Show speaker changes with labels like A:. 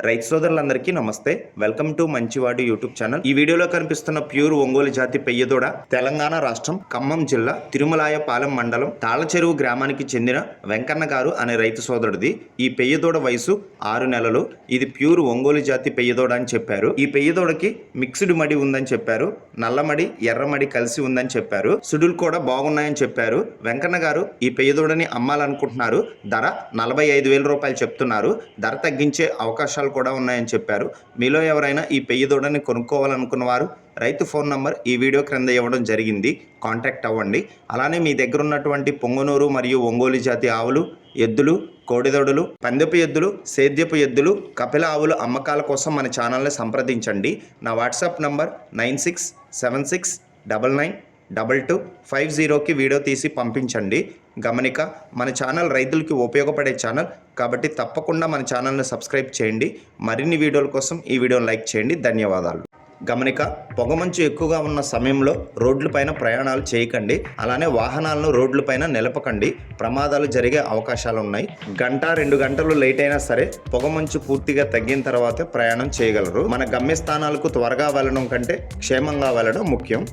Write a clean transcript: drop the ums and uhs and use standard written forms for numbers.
A: రైతు సోదరులందరికీ నమస్తే. వెల్కమ్ టు మంచివాడు యూట్యూబ్ ఛానల్. ఈ వీడియోలో కనిపిస్తున్న ప్యూర్ ఒంగోలు జాతి పెయ్యదూడ తెలంగాణ రాష్ట్రం ఖమ్మం జిల్లా తిరుమలాయపాలెం మండలం తాళచెరువు గ్రామానికి చెందిన వెంకన్న గారు అనే రైతు సోదరుడిది. ఈ పెయ్యదూడ వయసు 6 నెలలు. ఇది ప్యూర్ ఒంగోలు జాతి పెయ్యదూడ అని చెప్పారు. ఈ పెయ్యదూడకి మిక్స్డ్ మడి ఉందని చెప్పారు. నల్లమడి ఎర్రమడి కలిసి ఉందని చెప్పారు. సుడులు కూడా బాగున్నాయని చెప్పారు. వెంకన్న గారు ఈ పెయ్యదూడని అమ్మాలనుకుంటున్నారు. ధర 45,000 రూపాయలు చెప్తున్నారు. ధర తగ్గించే అవకాశాలు కూడా ఉన్నాయని చెప్పారు. మీలో ఎవరైనా ఈ పెయ్యదూడని కొనుక్కోవాలనుకున్న వారు రైతు ఫోన్ నంబర్ ఈ వీడియో క్రింద ఇవ్వడం జరిగింది. కాంటాక్ట్ అవ్వండి. అలానే మీ దగ్గర ఉన్నటువంటి పొంగనూరు మరియు ఒంగోలు జాతి ఆవులు, ఎద్దులు, కోడిదొడలు, పందెపు ఎద్దులు, సేద్యపు ఎద్దులు, కపిల ఆవుల అమ్మకాల కోసం మన ఛానల్ని సంప్రదించండి. నా వాట్సాప్ నంబర్ 9676992250కి వీడియో తీసి పంపించండి. గమనిక, మన ఛానల్ రైతులకి ఉపయోగపడే ఛానల్ కాబట్టి తప్పకుండా మన ఛానల్ని సబ్స్క్రైబ్ చేయండి. మరిన్ని వీడియోల కోసం ఈ వీడియోని లైక్ చేయండి. ధన్యవాదాలు. గమనిక, పొగమంచు ఎక్కువగా ఉన్న సమయంలో రోడ్లపైన ప్రయాణాలు చేయకండి. అలానే వాహనాలను రోడ్లపైన నిలపకండి. ప్రమాదాలు జరిగే అవకాశాలు ఉన్నాయి. 1-2 గంటలు లేట్ అయినా సరే పొగమంచు పూర్తిగా తగ్గిన తర్వాతే ప్రయాణం చేయగలరు. మన గమ్యస్థానాలకు త్వరగా వెళ్ళడం కంటే క్షేమంగా వెళ్ళడం ముఖ్యం.